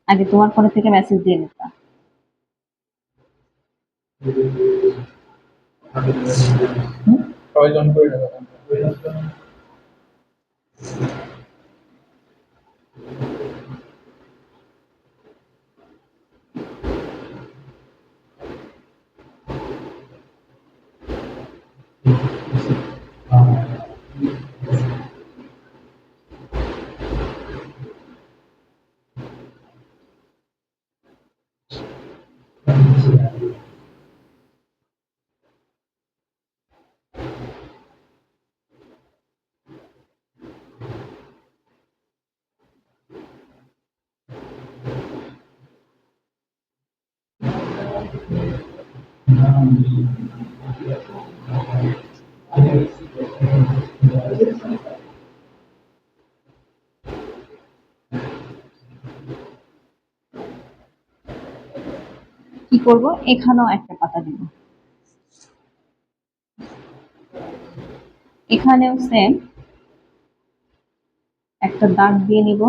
আগে তোমার ফোনে থেকে মেসেজ দিয়ে নিতাম। কি করব, এখানেও একটা পাতা দিব, এখানেও সেম একটা দাগ দিয়ে নিব।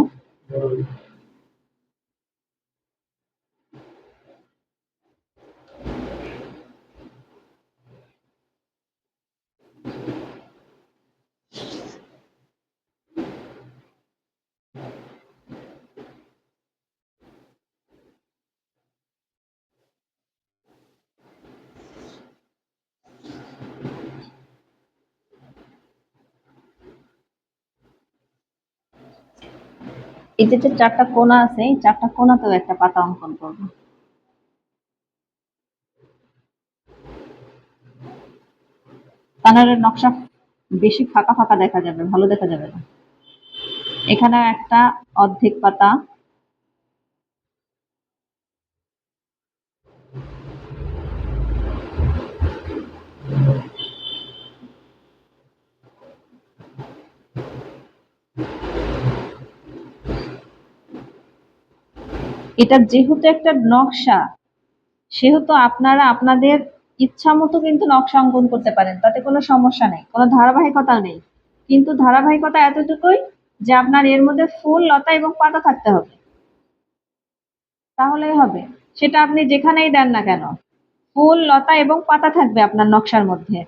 এই যে চারটা কোণা আছে, এই চারটা কোণাতেও একটা পাতা অঙ্কন করব। তাহলে নকশা বেশি ফাঁকা ফাঁকা দেখা যাবে, ভালো দেখা যাবে না। এখানে একটা অর্ধেক পাতা, এটা যেহেতু একটা নকশা, সেহেতু আপনারা আপনাদের ইচ্ছা মতো কিন্তু নকশা অঙ্কন করতে পারেন, তাতে কোনো সমস্যা নেই, কোনো ধারাবাহিকতা নেই। কিন্তু ধারাবাহিকতা এতটুকুই যে আপনার এর মধ্যে ফুল, লতা এবং পাতা থাকতে হবে, তাহলেই হবে। সেটা আপনি যেখানেই দেন না কেন, ফুল, লতা এবং পাতা থাকবে আপনার নকশার মধ্যে।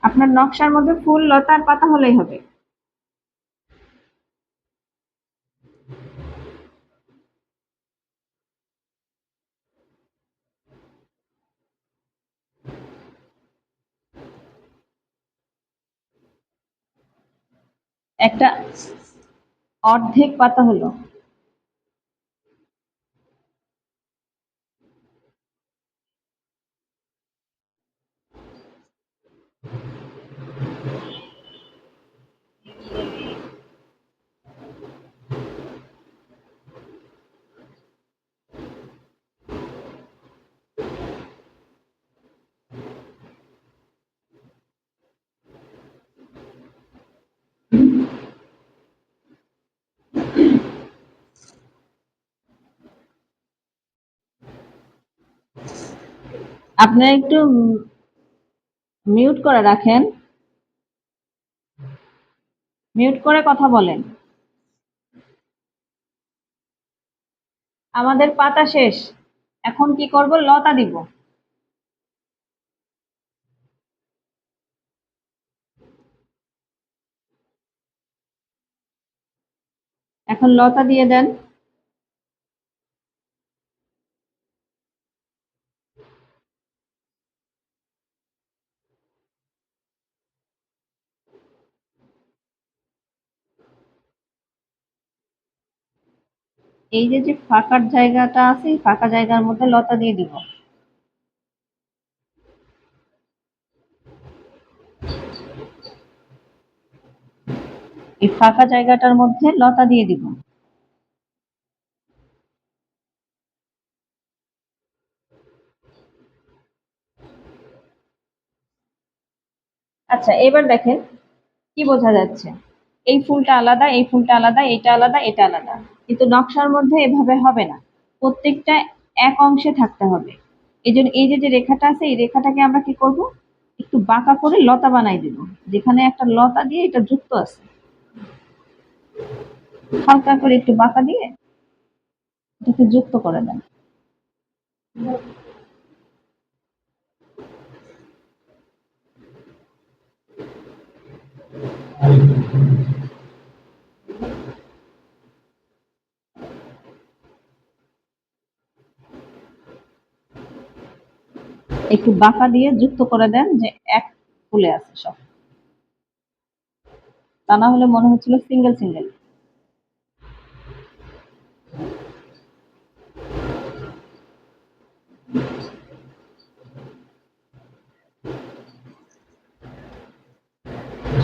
আপনার নকশার মধ্যে ফুল, লতা আর পাতা হলেই হবে। একটা অর্ধেক পাতা হলো। আপনারা একটু মিউট করে রাখেন, মিউট করে কথা বলেন। আমাদের পাতা শেষ, এখন কি করব, লতা দিব। এখন লতা দিয়ে দেন। এই যে যে ফাঁকার জায়গাটা আছে, এই ফাঁকা জায়গার মধ্যে লতা দিয়ে দিব। এই ফাঁকা জায়গাটার মধ্যে লতা দিয়ে দিব। আচ্ছা, এবার দেখেন কি বোঝা যাচ্ছে। এই ফুলটা আলাদা, এই ফুলটা আলাদা, এটা আলাদা, এটা আলাদা, কিন্তু নকশার মধ্যে এভাবে হবে না, প্রত্যেকটা এক অংশে থাকতে হবে। এই জন্য এই যে যে রেখাটা আছে, এই রেখাটাকে আমরা কি করব, একটু বাঁকা করে লতা বানাই দিব, যেখানে একটা লতা দিয়ে এটা যুক্ত আছে, হালকা করে একটু বাঁকা দিয়ে এটাকে যুক্ত করে দেন। একটু বাঁকা দিয়ে যুক্ত করে দেন, যে এক ফুলে আছে সব, তা না হলে মনে হচ্ছিল সিঙ্গেল সিঙ্গেল।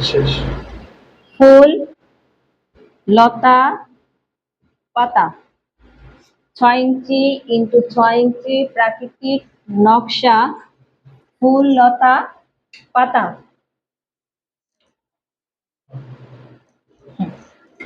শেষ। ফুল, লতা, পাতা, 6 ইঞ্চি ইন্টু 6 ইঞ্চি প্রাকৃতিক নকশা, ফুল, লতা, পাতা।